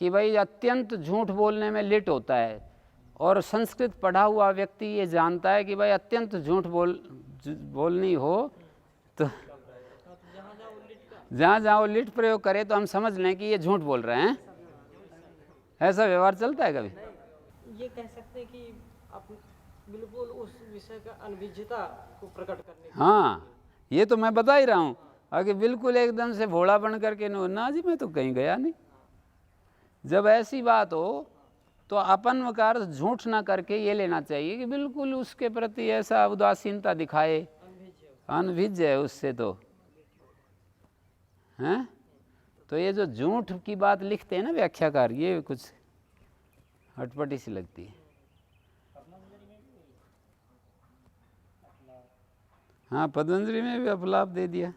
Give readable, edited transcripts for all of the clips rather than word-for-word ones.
कि भाई अत्यंत झूठ बोलने में लिट होता है, और संस्कृत पढ़ा हुआ व्यक्ति ये जानता है कि भाई अत्यंत झूठ बोलनी हो तो जहाँ जहाँ वो लिट प्रयोग करे तो हम समझ लें कि ये झूठ बोल रहे हैं। ऐसा व्यवहार चलता है कभी? ये कह सकते हैं कि आप बिल्कुल उस विषय का अनभिज्ञता को प्रकट करने। हाँ, ये तो मैं बता ही रहा हूँ, आगे बिल्कुल एकदम से भोला बन करके ना जी मैं तो कहीं गया नहीं। जब ऐसी बात हो तो अपन वकार झूठ ना करके ये लेना चाहिए कि बिल्कुल उसके प्रति ऐसा उदासीनता दिखाए, अनभिज्ञ है उससे तो हैं। तो ये जो झूठ की बात लिखते हैं ना व्याख्याकार, ये कुछ हटपटी सी लगती है। हाँ, पतंजलि में भी अपलाप दे दिया।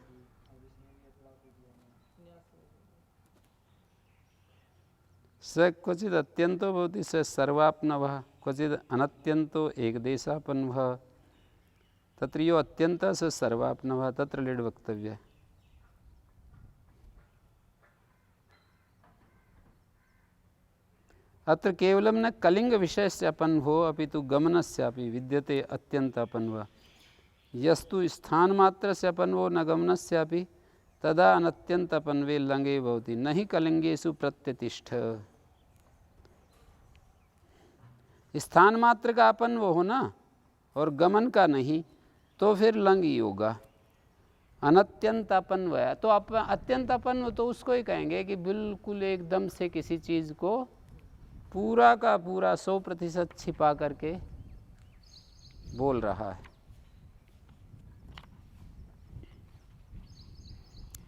स क्वचिद अत्यंतो भवति स सर्वाप्नवः क्वचिद अनत्यंतो एकदेशापन्वः तत्र यो अत्यंत स सर्वाप्नवः तत्र लिड वक्तव्य। अत्र केवलं न कलिंग विषयस्य अपन्वो अपितु गमनस्यापि विद्यते अत्यंत अपन्वः। यस्तु स्थानमात्रस्य अपन्वो न गमनस्यापि तदा अनत्यंत अपन्वे लंगे भवति न हि कलिंगेषु प्रत्यतिष्ठ। स्थान मात्र का अपन वो हो ना, और गमन का नहीं, तो फिर लंग ही होगा। अनत्यंत अपन वह तो अत्यंत अपन तो उसको ही कहेंगे कि बिल्कुल एकदम से किसी चीज़ को पूरा का पूरा 100% छिपा करके बोल रहा है।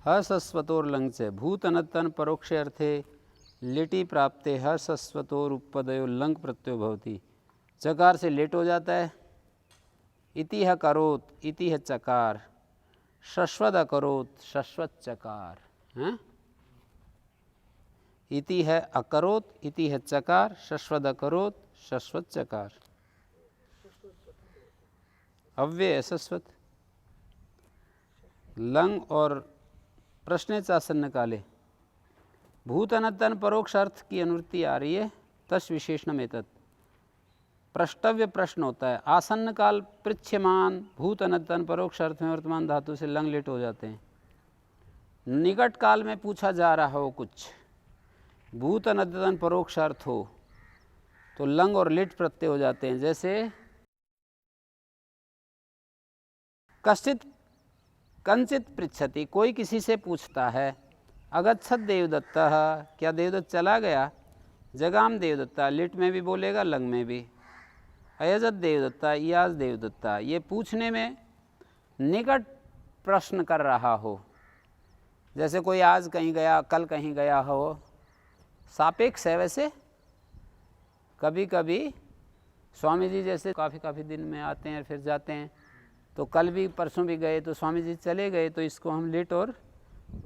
हसस्वतोर लंग से भूत अनतन परोक्षे अर्थे लिटि प्राप्ते हसस्वतोर उपपदयो लंग प्रत्ययो भवति। चकार से लेट हो जाता है। इति ह करोत इति ह चकार, शश्वत अकरोत शश्वत चकार हैं। इति है अकरोत इति है चकार, शश्वत अकरोत शश्वत चकार। अव्यय शश्वत लंग और प्रश्नेचासन्न काले भूत अनतन परोक्ष अर्थ की अनुवृत्ति आ रही है। तस् विशेषणम एतत् प्रष्टव्य प्रश्न होता है। आसन्न काल पृच्छ्यमान भूत अनतन परोक्ष अर्थ में वर्तमान धातु से लंग लेट हो जाते हैं। निकट काल में पूछा जा रहा हो कुछ, भूत अनतन परोक्ष अर्थ हो तो लंग और लिट प्रत्यय हो जाते हैं। जैसे कश्चित कंचित पृच्छति, कोई किसी से पूछता है। अगच्छत देवदत्ता, क्या देवदत्त चला गया। जगाम देवदत्ता, लिट में भी बोलेगा लंग में भी। अयजत देवदत्ता, याज देवदत्ता, ये पूछने में निकट प्रश्न कर रहा हो। जैसे कोई आज कहीं गया, कल कहीं गया हो, सापेक्ष है। वैसे कभी कभी स्वामी जी जैसे काफ़ी दिन में आते हैं फिर जाते हैं, तो कल भी परसों भी गए तो स्वामी जी चले गए, तो इसको हम लिट और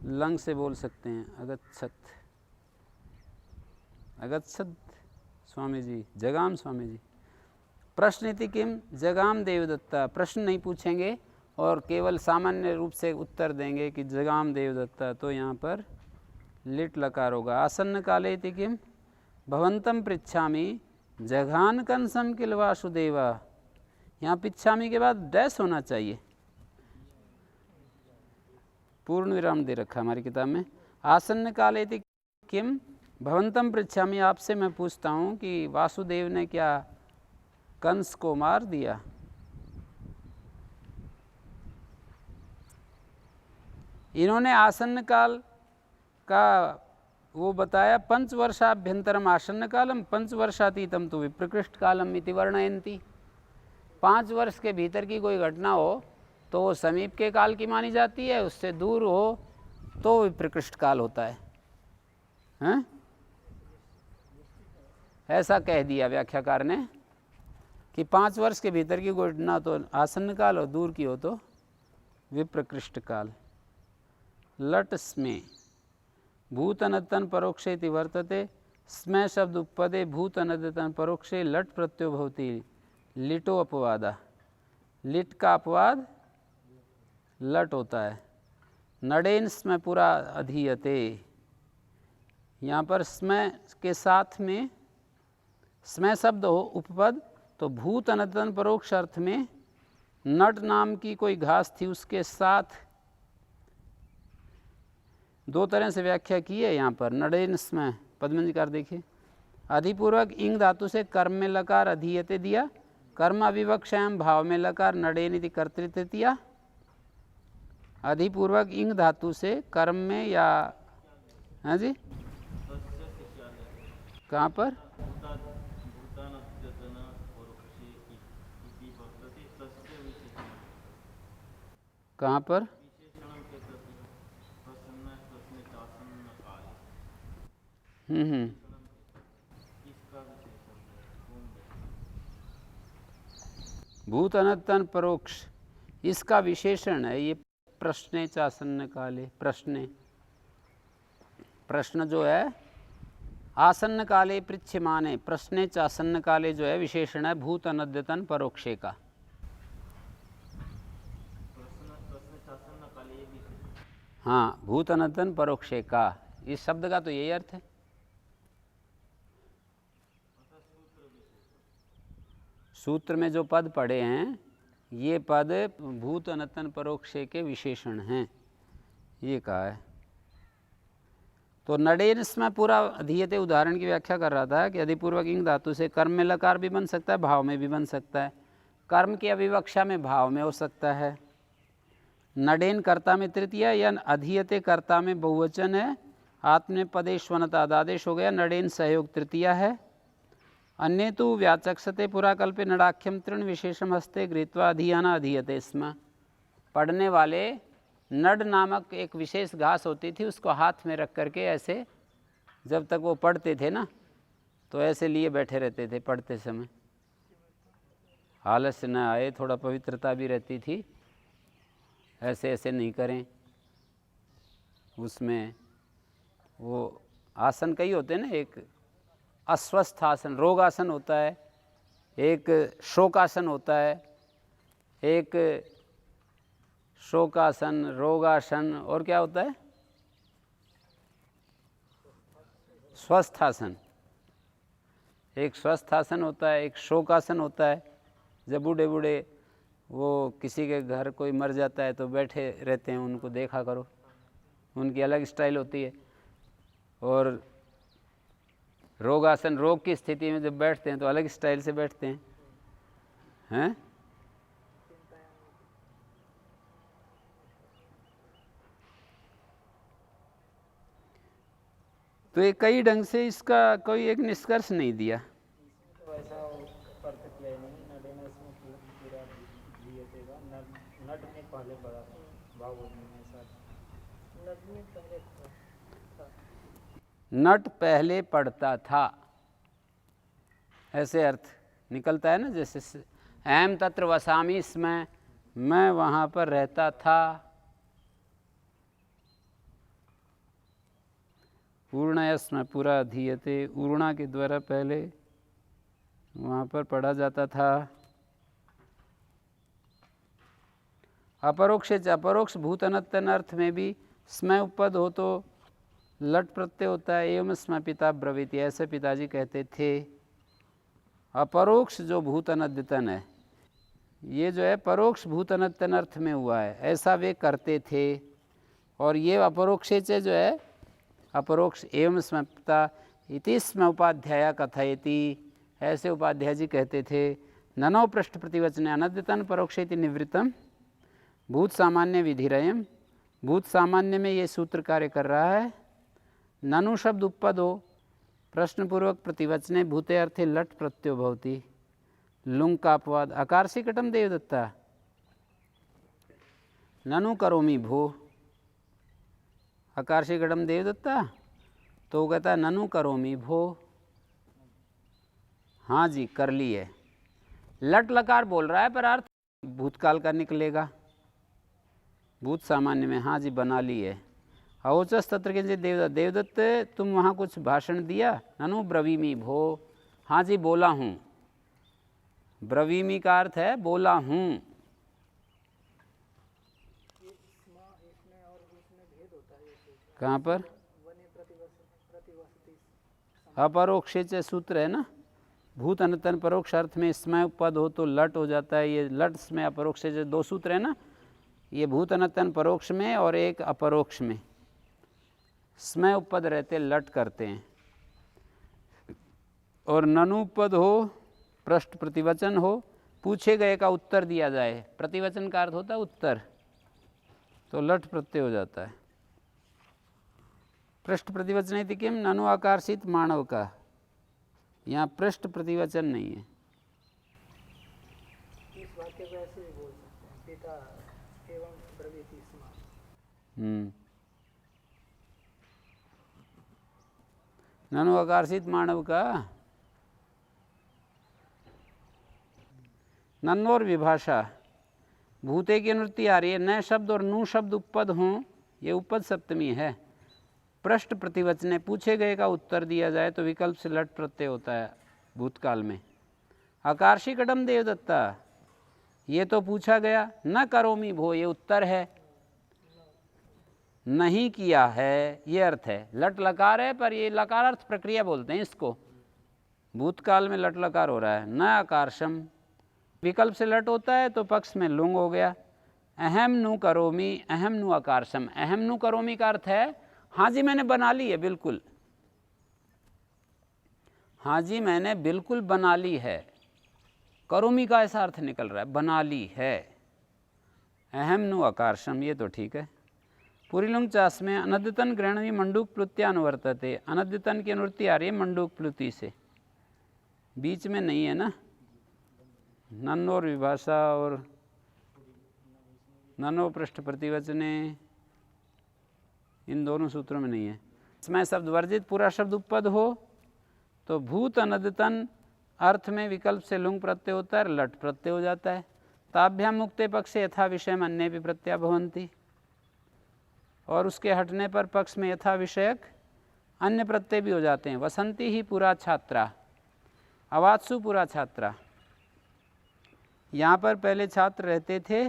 लंग से बोल सकते हैं। अगच्छत अगच्छत स्वामी जी, जगाम स्वामी जी। प्रश्न इति किम जगाम देवदत्ता, प्रश्न नहीं पूछेंगे और केवल सामान्य रूप से उत्तर देंगे कि जगाम देवदत्ता, तो यहाँ पर लिट लकार होगा। आसन्न काले इति किम भवंतम पृच्छामि जघान कंसम किल वासुदेवा, यहाँ पिच्छामी के बाद डैश होना चाहिए, पूर्ण विराम दे रखा हमारी किताब में। आसन्न काले इति किम भवंतम पृच्छामि, आपसे मैं पूछता हूँ कि वासुदेव ने क्या कंस को मार दिया। इन्होंने आसन्न काल का वो बताया। पंचवर्षाभ्यंतरम आसन्न कालम पंचवर्षातीतम तो विप्रकृष्ट कालम इति वर्णयन्ति। 5 वर्ष के भीतर की कोई घटना हो तो वो समीप के काल की मानी जाती है, उससे दूर हो तो विप्रकृष्ट काल होता है। हैं? ऐसा कह दिया व्याख्याकार ने कि 5 वर्ष के भीतर की कोई घटना तो आसन्न काल और दूर की हो तो विप्रकृष्ट काल। लट स्मे भूत अनतन परोक्षे इति वर्तते। स्मै शब्द उपपदे भूत अनतन परोक्षे लट प्रत्ययो भवति लिटो अपवादा। लिट का अपवाद लट होता है। नडेन स्मै पूरा अधीयते, यहाँ पर स्मय के साथ में स्मय शब्द हो उपपद, तो भूत अनद्यतन परोक्ष अर्थ में नट नाम की कोई घास थी, उसके साथ दो तरह से व्याख्या की है यहाँ पर। नडेन स्मय पद्मंजकार देखिए, अधिपूर्वक इंग धातु से कर्म में लकार अधीयते दिया, कर्म अविवक्षायाम भाव में लकार नडेन इति कर्तृत्व दिया। अधिपूर्वक इंग धातु से कर्म में या, हाँ जी, कहाँ पर? कहाँ पर? भूत अनद्यतन परोक्ष इसका विशेषण है। ये प्रश्ने चासन्न काले, प्रश्न जो है आसन्न काले पृच्छ्यमाने, प्रश्ने चासन्न काले जो है विशेषण है भूत अनद्यतन परोक्षे का। हाँ, भूत अनद्यतन परोक्षे का, इस शब्द का तो यही अर्थ है। सूत्र में जो पद पढ़े हैं ये पद भूत अनद्यतन परोक्षे के विशेषण हैं, ये कहा है। तो नडेन में पूरा अधीयते उदाहरण की व्याख्या कर रहा था कि अधिपूर्वक इंग धातु से कर्म में लकार भी बन सकता है, भाव में भी बन सकता है। कर्म की अविवक्षा में भाव में हो सकता है। नडेन कर्ता में तृतीया या अधीयते कर्ता में बहुवचन है। आत्मनेपदेश्वनता आदेश हो गया, नडेन सहयोग तृतीया है। अन्य तो व्याचक्षते पुराकल्पे नडाख्यम तृण विशेषम हस्ते गृहीत्वा अधीयाना अधीयते स्म। पढ़ने वाले नड नामक एक विशेष घास होती थी, उसको हाथ में रख करके ऐसे, जब तक वो पढ़ते थे ना तो ऐसे लिए बैठे रहते थे पढ़ते समय, आलस्य न आए, थोड़ा पवित्रता भी रहती थी। ऐसे ऐसे नहीं करें। उसमें वो आसन कई होते हैं ना, एक अस्वस्थ आसन रोगासन होता है, एक शोकासन होता है, एक शोकासन रोगासन, और क्या होता है? स्वस्थासन। एक स्वस्थासन होता है, एक शोकासन होता है। जब बूढ़े बूढ़े वो किसी के घर कोई मर जाता है तो बैठे रहते हैं, उनको देखा करो, उनकी अलग स्टाइल होती है। और रोगासन, रोग की स्थिति में जब बैठते हैं तो अलग स्टाइल से बैठते हैं, हैं? तो ये कई ढंग से इसका कोई एक निष्कर्ष नहीं दिया। तो ऐसा अर्थ किया नहीं, नडेन इसमें पूरा दिए थे, नट में पहले पड़ा भाव में ऐसा, नट में पहले था, नट पहले पड़ता था, ऐसे अर्थ निकलता है ना। जैसे एम तत्र वसामी, इसमें मैं वहाँ पर रहता था। पूर्णयस में पूरा अधीयते, ऊर्णा के द्वारा पहले वहाँ पर पढ़ा जाता था। अपरोक्ष अपरोक्ष भूत अनद्यतन अर्थ में भी स्मय उपपद हो तो लट प्रत्यय होता है। एवं स्मय पिता ब्रवीति, ऐसे पिताजी कहते थे। अपरोक्ष जो भूत अनद्यतन है, ये जो है परोक्ष भूत अनद्यतन अर्थ में हुआ है, ऐसा वे करते थे। और ये अपरोक्ष जो है अपरोक्ष एवं स्मय पिता इति स्मय उपाध्याय कथयति, ऐसे उपाध्याय जी कहते थे। ननो पृष्ठ प्रतिवचने अनद्यतन परोक्ष इति निवृत्तम भूत सामान्य विधिरयम, भूत सामान्य में ये सूत्र कार्य कर रहा है। ननु शब्द उपपद हो, प्रश्नपूर्वक प्रतिवचने भूते अर्थे लट प्रत्यो भवति, लुंग का अपवाद। अकार्षिकटम देवदत्ता ननु करोमि भो, अकार्षिकटम देवदत्ता, तो वो कहता है ननु करोमि भो, हाँ जी कर ली है। लट लकार बोल रहा है पर अर्थ भूतकाल का निकलेगा। भूत सामान्य में हाँ जी बना ली है। अवोचस तत्र के देवदत्त, देवदत्त तुम वहाँ कुछ भाषण दिया? ननु ब्रवीमी भो, हाँ जी बोला हूँ। ब्रवीमी का अर्थ है बोला हूँ। कहाँ पर? अपरोक्षे च सूत्र है ना, भूत अनतन परोक्ष अर्थ में स्मय उपपद हो तो लट हो जाता है। ये लट स्मय अपरोक्ष से दो सूत्र है ना, ये भूत अनतन परोक्ष में और एक अपरोक्ष में स्मय उपपद रहते लट करते हैं। और ननुपद हो, पृष्ठ प्रतिवचन हो, पूछे गए का उत्तर दिया जाए, प्रतिवचन का अर्थ होता है उत्तर, तो लट प्रत्यय हो जाता है। पृष्ठ प्रतिवचन थी किम ननु आकर्षित मानव का, यहाँ पृष्ठ प्रतिवचन नहीं है। इस वाक्य को ऐसे भी बोल सकते हैं, पिता एवं प्रवृत्ति स्म। ननु आकर्षित मानव का, नन्नोर विभाषा, भूते की अनुवृत्ति आ रही है, न शब्द और नु शब्द उपपद हों, ये उपपद सप्तमी है। पृष्ठ प्रतिवचने, पूछे गए का उत्तर दिया जाए तो विकल्प से लट प्रत्यय होता है भूतकाल में। आकर्षी कदम देवदत्ता, ये तो पूछा गया, न करोमि भो, ये उत्तर है, नहीं किया है ये अर्थ है। लट लकार है पर ये लकार अर्थ प्रक्रिया बोलते हैं इसको, भूतकाल में लट लकार हो रहा है। न आकर्षम, विकल्प से लट होता है तो पक्ष में लुंग हो गया। अहम नु करोमि, अहम नु आकर्षम, अहम नु करोमि का अर्थ है हाँ जी मैंने बना ली है, बिल्कुल, हाँ जी मैंने बिल्कुल बना ली है। करोमि का ऐसा अर्थ निकल रहा है, बना ली है। अहम नु आकर्षम, ये तो ठीक है। पुरीलुंग चास में अनद्यतन ग्रहणवी मंडूक प्लुत्यानुवर्तते, अनद्यतन की अनुवृत्ति आ रही है मंडूक प्लुति से, बीच में नहीं है ना। नन्नोर विभाषा और ननो पृष्ठ प्रतिवचने, इन दोनों सूत्रों में नहीं है। इसमें शब्द वर्जित पूरा शब्द उपपद हो तो भूत अनद्यतन अर्थ में विकल्प से लुंग प्रत्यय होता है, लट प्रत्यय हो जाता है। ताभ्याम मुक्ते पक्षे यथा विषय अन्य भी प्रत्यय भवन्ति, और उसके हटने पर पक्ष में यथा विषयक अन्य प्रत्यय भी हो जाते हैं। वसंती ही पूरा छात्रा, अवात्सु पूरा छात्रा, यहाँ पर पहले छात्र रहते थे।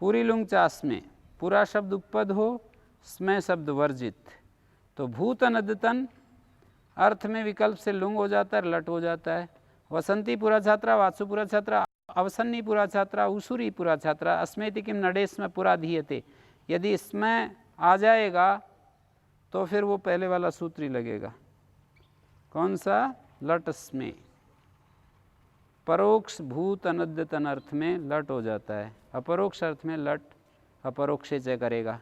पूरी लुंग चास में पूरा शब्द उपपद हो, स्मय शब्द वर्जित, तो भूत अनद्यतन अर्थ में विकल्प से लुंग हो जाता है, लट हो जाता है। वसंती पूरा छात्रा, वात्सु पूरा छात्रा, अवसन्नी पूरा छात्रा, उसुरी पूरा छात्रा, अस्मेति किम नडेश में पूरा धीयते। यदि इसमें आ जाएगा तो फिर वो पहले वाला सूत्र ही लगेगा। कौन सा? लट स्मे, परोक्ष भूत अनद्यतन अर्थ में लट हो जाता है, अपरोक्ष अर्थ में लट अपरोक्ष से करेगा।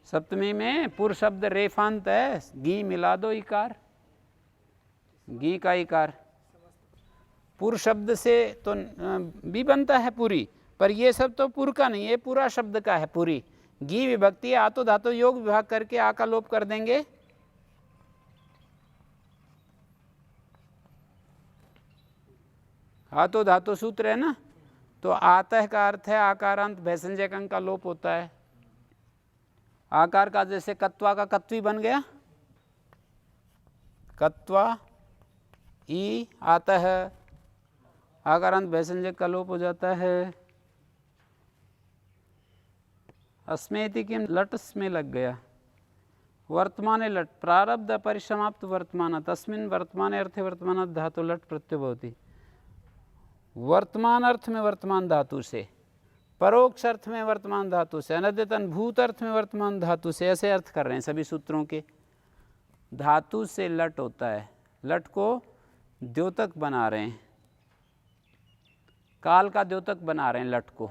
सप्तमी में पुर शब्द रेफांत है, गी मिला दो इकार, गी का इकार। पुर शब्द से तो भी बनता है पूरी, पर ये सब तो पुर का नहीं है, पूरा शब्द का है पूरी। गी विभक्ति है, आतो धातो योग विभाग करके आ का लोप कर देंगे। आतो धातो सूत्र है ना, तो आतः का अर्थ है आकारांत भैसंजय अंक का लोप होता है। आकार का जैसे कत्वा का कत्वी बन गया, कत्वा ई आता है, आकारांत भैसंजय का लोप हो जाता है। अस्मेति किम लट में लग गया। वर्तमाने लट, प्रारब्ध अपरिसमाप्त वर्तमान, तस्मिन् वर्तमाने अर्थे वर्तमान धातु लट प्रत्यय भवति। वर्तमान अर्थ में वर्तमान धातु से, परोक्ष अर्थ में वर्तमान धातु से, अनद्यतन भूत अर्थ में वर्तमान धातु से, ऐसे अर्थ कर रहे हैं सभी सूत्रों के। धातु से लट होता है, लट को द्योतक बना रहे हैं, काल का द्योतक बना रहे हैं लट को,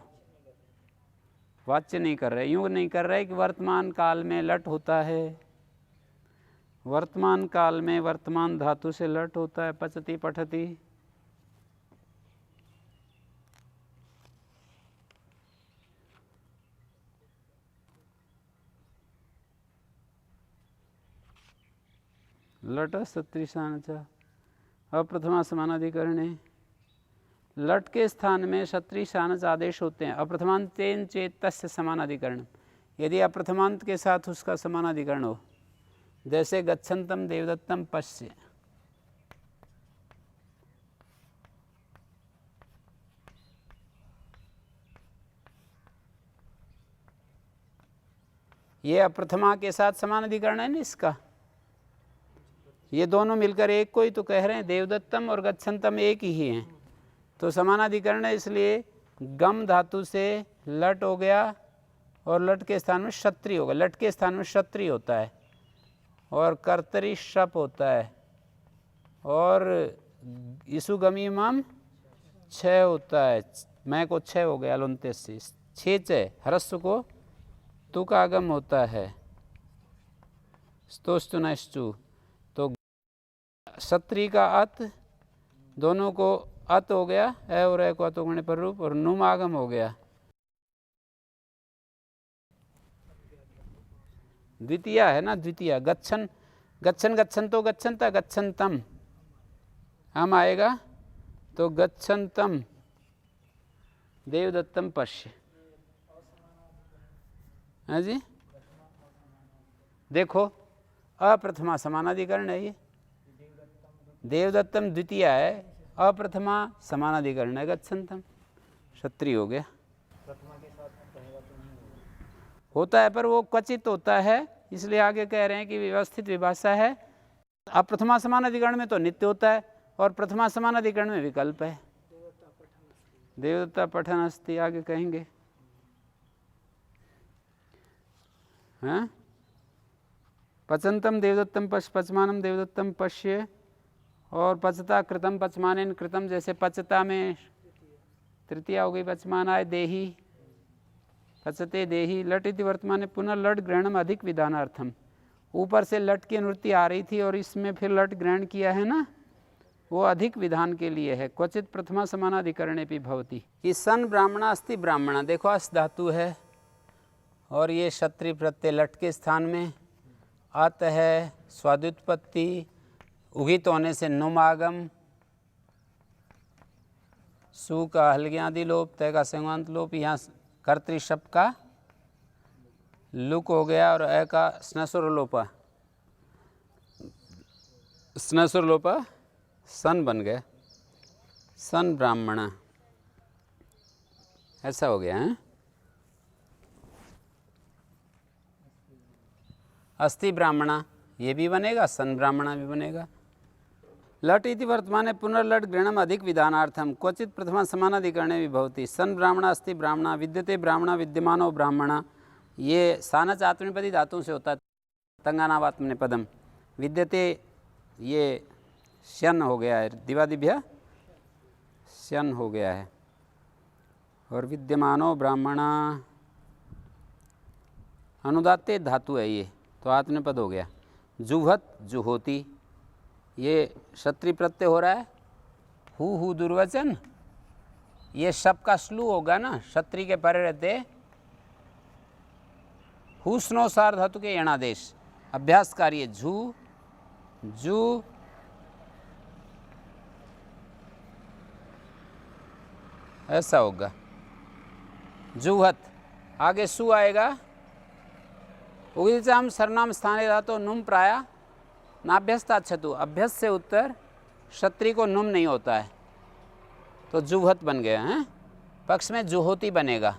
वाच्य नहीं कर रहे। यूं नहीं कर रहे कि वर्तमान काल में लट होता है, वर्तमान काल में वर्तमान धातु से लट होता है। पचति पठति, लट सत्रिशान च अप्रथमा समानाधिकरणे। लट के स्थान में सत्रिशानच आदेश होते हैं। अप्रथमांतेन चेत तस्य समानाधिकरण, यदि अप्रथमांत के साथ उसका समानाधिकरण हो, जैसे गच्छन्तम देवदत्तम पश्य, ये अप्रथमा के साथ समान अधिकरण है ना इसका, ये दोनों मिलकर एक को ही तो कह रहे हैं, देवदत्तम और गच्छन्तम एक ही हैं, तो समानाधिकरण है। इसलिए गम धातु से लट हो गया और लट के स्थान में क्षत्रिय होगा, लट के स्थान में क्षत्रिय होता है और कर्तरी शप होता है और इसुगमीमम छः होता है, मैं को छः हो गया लुनतेस से छः च ह्रस्व को तुक आगम होता है स्तोस्तु नष्टु, तो क्षत्रिय का अत दोनों को अत हो गया, ए और ए को अत होने पर रूप, और नुम आगम हो गया। द्वितीय है ना, द्वितीय गच्छन गच्छन गच्छन तो गच्छनता गच्छन्तम हम आएगा तो गच्छन्तम देवदत्तम पश्य। हाँ जी, देखो अप्रथमा समानाधिकरण है, ये देवदत्तम द्वितीय है, अप्रथमा समानाधिकरण है गच्छन्तम, क्षत्रिय हो गया। होता है पर वो क्वचित होता है, इसलिए आगे कह रहे हैं कि व्यवस्थित विभाषा है। अप्रथमा समानाधिकरण में तो नित्य होता है और प्रथमा समानाधिकरण में विकल्प है। देवदत्ता पठन अस्ति आगे कहेंगे। हाँ, पचंतम देवदत्तम पश्य पचमानम देवदत्तम पश्य, और पचता कृतम पचमानेन कृतम, जैसे पचता में तृतीया हो गई, पचमानाय देही पचते देही, लट इति वर्तमान पुनः लट ग्रहणम अधिक विधानार्थम। ऊपर से लट की अनुवृत्ति आ रही थी और इसमें फिर लट ग्रहण किया है ना, वो अधिक विधान के लिए है। क्वचित प्रथमा समानाधिकरणे भी भवति। कि सन ब्राह्मणा अस्ति ब्राह्मणा, देखो अस धातु है और ये क्षत्रिय प्रत्यय लट के स्थान में, अत है स्वादुत्पत्ति, उगित होने से नुमागम, सु का हल्ग्यादि लोप, तय का संवांत लोप, यहाँ कर्तृशप का लुक हो गया और अ का स्नसुर लोपा, स्नसुर लोपा सन बन गया, सन ब्राह्मणा ऐसा हो गया है। अस्ति ब्राह्मणा ये भी बनेगा, सन ब्राह्मणा भी बनेगा। लट इति वर्तमाने पुनर्लट ग्रहणम अधिक विधानार्थम, क्वचित प्रथमा समानाधिकरणे भी भवति। सन ब्राह्मणा अस्ति ब्राह्मणा, विद्यते ब्राह्मणा विद्यमानो ब्राह्मणा, ये सानच आत्मनेपदी धातुओं से होता है, तंगानावात्मनेपदम। विद्यते ये श्यन हो गया है, दिवादिभ्य श्यन हो गया है, और विद्यमानो ब्राह्मणा अनुदात्ते धातु है ये, तो आत्मनेपद हो गया। जुहत जुहोती, ये क्षत्रिय प्रत्यय हो रहा है, हु दुर्वचन, ये शब का स्लू होगा ना, क्षत्रिय के परे रहते हु स्नोसार धातु के यणादेश, अभ्यास कार्य झू जू ऐसा होगा। जुहत आगे सु आएगा, उगिचाम सरनाम स्थाने धातु नुम प्राय नाभ्यस्ता छतु, अभ्यस से उत्तर क्षत्रिय को नुम नहीं होता है, तो जुहत बन गया है। पक्ष में जुहोती बनेगा,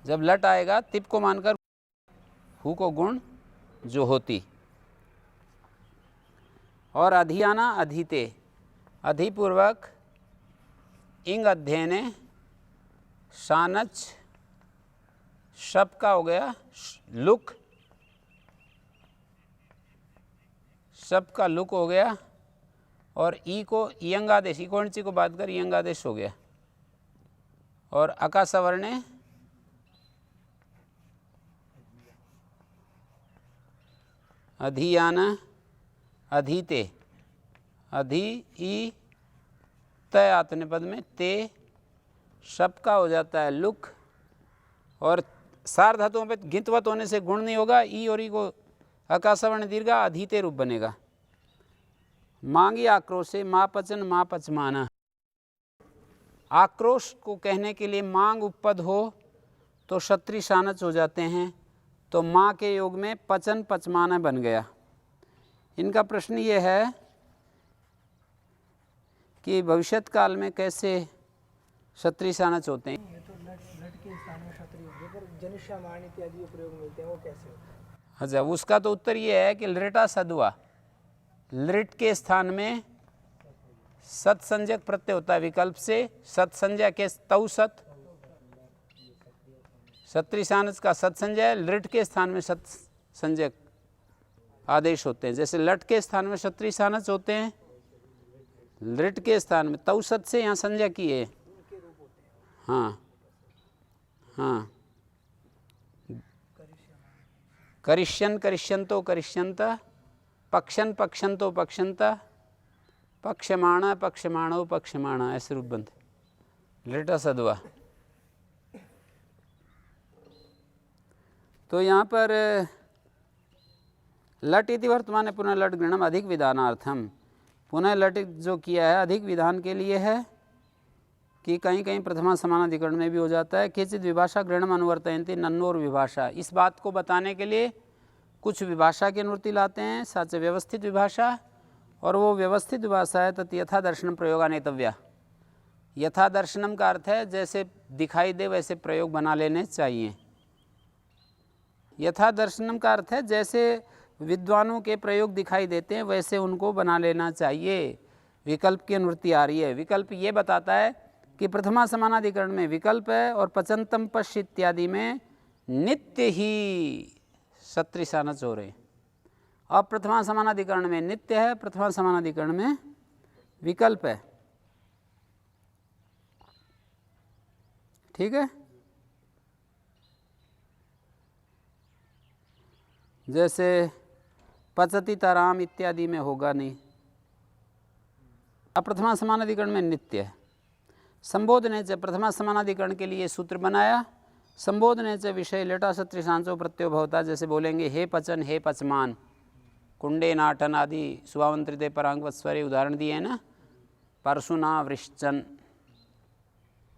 जब लट आएगा तिप को मानकर हु को गुण जुहोती। और अधियाना अधिते, अधिपूर्वक इंग अध्ययने शानच शब का हो गया लुक, शब का लुक हो गया, और ई को यंगादेश, ई कोणची को बात कर यंगादेश हो गया, और अकासवर्णे अधियान अधीते, अधि ई तय आत्मनेपद में ते शब का हो जाता है लुक, और सार धातुओं पे गिंतवत होने से गुण नहीं होगा, ई और ई को अकासवर्ण दीर्घा अधीते रूप बनेगा। मांगी आक्रोशे माँ पचन माँ पचमाना, आक्रोश को कहने के लिए मांग उपपद हो तो क्षत्रिय शानच हो जाते हैं, तो माँ के योग में पचन पचमाना बन गया। इनका प्रश्न ये है कि भविष्यत काल में कैसे क्षत्रिय शानच होते हैं। ये तो लट के स्थान में क्षत्रिय होंगे, पर जनुष्यमान इत्यादि जो प्रयोग मिलते हैं वो कैसे होते हैं? अच्छा, उसका तो उत्तर ये है कि लृटा सद्वा, लृट के स्थान में सत्संजक प्रत्यय होता है विकल्प से। सत्संजय के तौ सत, सत्रिशानस का सत्संजय, लृट के स्थान में सत्संजक आदेश होते हैं। जैसे लट के स्थान में सत्रिशानस होते हैं, लृट के स्थान में तौ सत से यहाँ संज्ञा की है। हाँ हाँ, करिष्यन करिष्यंतो करिष्यंत, पक्षन पक्षंतो पक्षंत, पक्षमाणा पक्षमाणो पक्षमाणा, ऐसे रूप बनते लृटा सद्वा। तो यहाँ पर लट इति वर्तमान पुनः लट गृणम अधिक विधानार्थम, पुनः लट जो किया है अधिक विधान के लिए है कि कहीं कहीं प्रथमा समानाधिकरण में भी हो जाता है। केचित विभाषा गृणम अनुवर्तयन्ति नन्नोर विभाषा, इस बात को बताने के लिए कुछ विभाषा की अनुवृत्ति लाते हैं, साच व्यवस्थित विभाषा, और वो व्यवस्थित विभाषा है तत् यथा दर्शनम प्रयोगा नेतव्या। यथा दर्शनम का अर्थ है जैसे दिखाई दे वैसे प्रयोग बना लेने चाहिए। यथा दर्शनम का अर्थ है जैसे विद्वानों के प्रयोग दिखाई देते हैं वैसे उनको बना लेना चाहिए। विकल्प की अनुवृत्ति आ रही है। विकल्प ये बताता है कि प्रथमा समानाधिकरण में विकल्प है और पचंतम पश्च इत्यादि में नित्य ही सत्रिशानच हो रहे। अब प्रथमा समानाधिकरण में नित्य है, प्रथमा समानाधिकरण में विकल्प है। ठीक है, जैसे पचति ताराम इत्यादि में होगा नहीं। अब प्रथमा समानाधिकरण में नित्य है। संबोधने च, प्रथमा समानाधिकरण के लिए सूत्र बनाया। संबोधने च विषय लेटा सत्रिशांचो प्रत्ययो भवता, जैसे बोलेंगे हे पचन हे पचमान, कुंडे नाटन आदि सुवावंत्रिते परांगवत स्वरे उदाहरण दिए हैं ना। परशुना वृश्चन,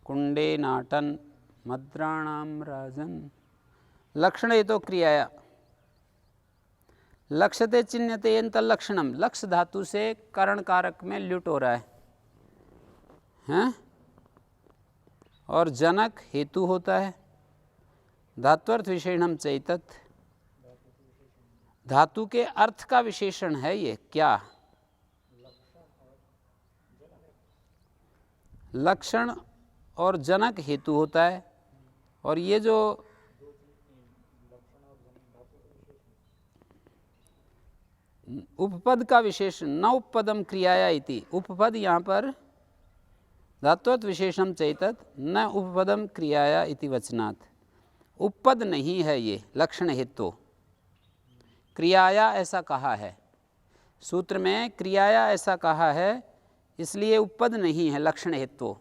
कुंडे नाटन, मद्राणाम राजन। लक्षण ये तो क्रियाया, लक्ष्यते चिन्हते लक्षणम, लक्ष्य धातु से करण कारक में ल्युट हो रहा है, हैं? और जनक हेतु होता है। धात्वर्थ विशेषणम चैतत, धातु के अर्थ का विशेषण है ये। क्या? लक्षण और जनक हेतु होता है। और ये जो उपपद का विशेषण, न उपपदम क्रियाया इति, उपपद यहाँ पर धात्वत विशेषम चैतत न उपपदम क्रियाया इति वचनात्, उपपद नहीं है ये, लक्षण हेतु। क्रियाया ऐसा कहा है सूत्र में, क्रियाया ऐसा कहा है, इसलिए उपपद नहीं है, लक्षण हेतु।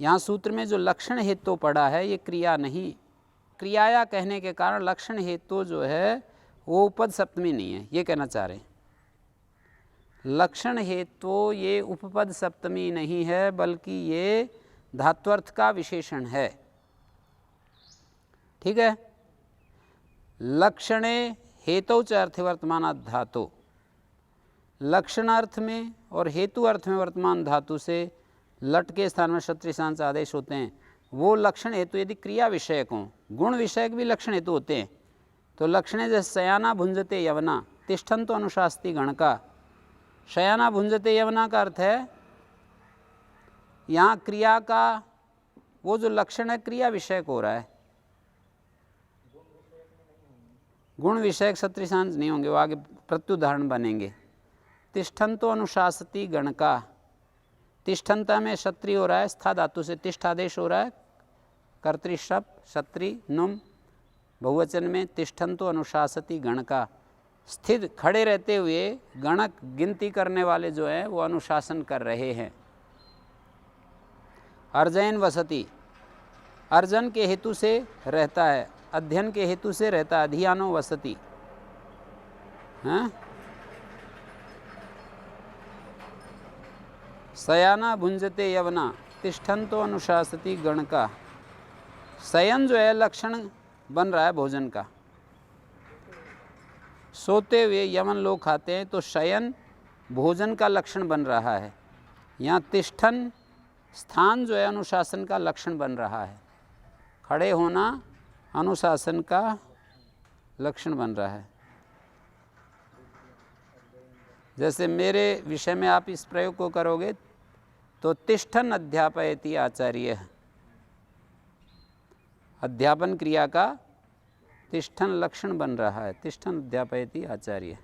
यहाँ सूत्र में जो लक्षण हेतु पड़ा है ये क्रिया नहीं। क्रियाया कहने के कारण लक्षण हेतु जो है वो उपपद सप्तमी नहीं है, ये कहना चाह रहे हैं। लक्षण हेतु ये उपपद सप्तमी नहीं है, बल्कि ये धात्वर्थ का विशेषण है। ठीक है। लक्षणे हेतु च अर्थ वर्तमान धातु, लक्षण अर्थ में और हेतु अर्थ में वर्तमान धातु से लट के स्थान में सत्रिशांच आदेश होते हैं। वो लक्षण हेतु यदि क्रिया विषयक हों, गुण विषयक भी लक्षण हेतु होते हैं। तो लक्षणे जैसे शयाना भुंजते यवना, तिष्ठन तो अनुशास्ति गण का। शयाना भुंजते यवना का अर्थ है यहाँ क्रिया का वो जो लक्षण है क्रिया विषयक हो रहा है, गुण विषयक सत्रिशांच नहीं होंगे, वो आगे प्रत्युदाहरण बनेंगे। तिष्ठन तो अनुशासती गण का, तिष्ठनता में क्षत्रि हो रहा है, स्था धातु से तिष्ठादेश हो रहा है, कर्तृशप क्षत्रि नुम, बहुवचन में तिष्ठन तो अनुशासती गण का। स्थित खड़े रहते हुए गणक गिनती करने वाले जो हैं वो अनुशासन कर रहे हैं। अर्जयन वसति, अर्जन के हेतु से रहता है, अध्ययन के हेतु से रहता है, अधियानो वसति। हाँ, शयाना भुंजते यवना, तिष्ठन तो अनुशासती गण का। शयन जो है लक्षण बन रहा है भोजन का, सोते हुए यमन लोग खाते हैं, तो शयन भोजन का लक्षण बन रहा है। यहाँ तिष्ठन स्थान जो है अनुशासन का लक्षण बन रहा है। खड़े होना अनुशासन का लक्षण बन रहा है। जैसे मेरे विषय में आप इस प्रयोग को करोगे तो तिष्ठन अध्यापयति आचार्य, अध्यापन क्रिया का तिष्ठन लक्षण बन रहा है, तिष्ठन अध्यापयति आचार्य।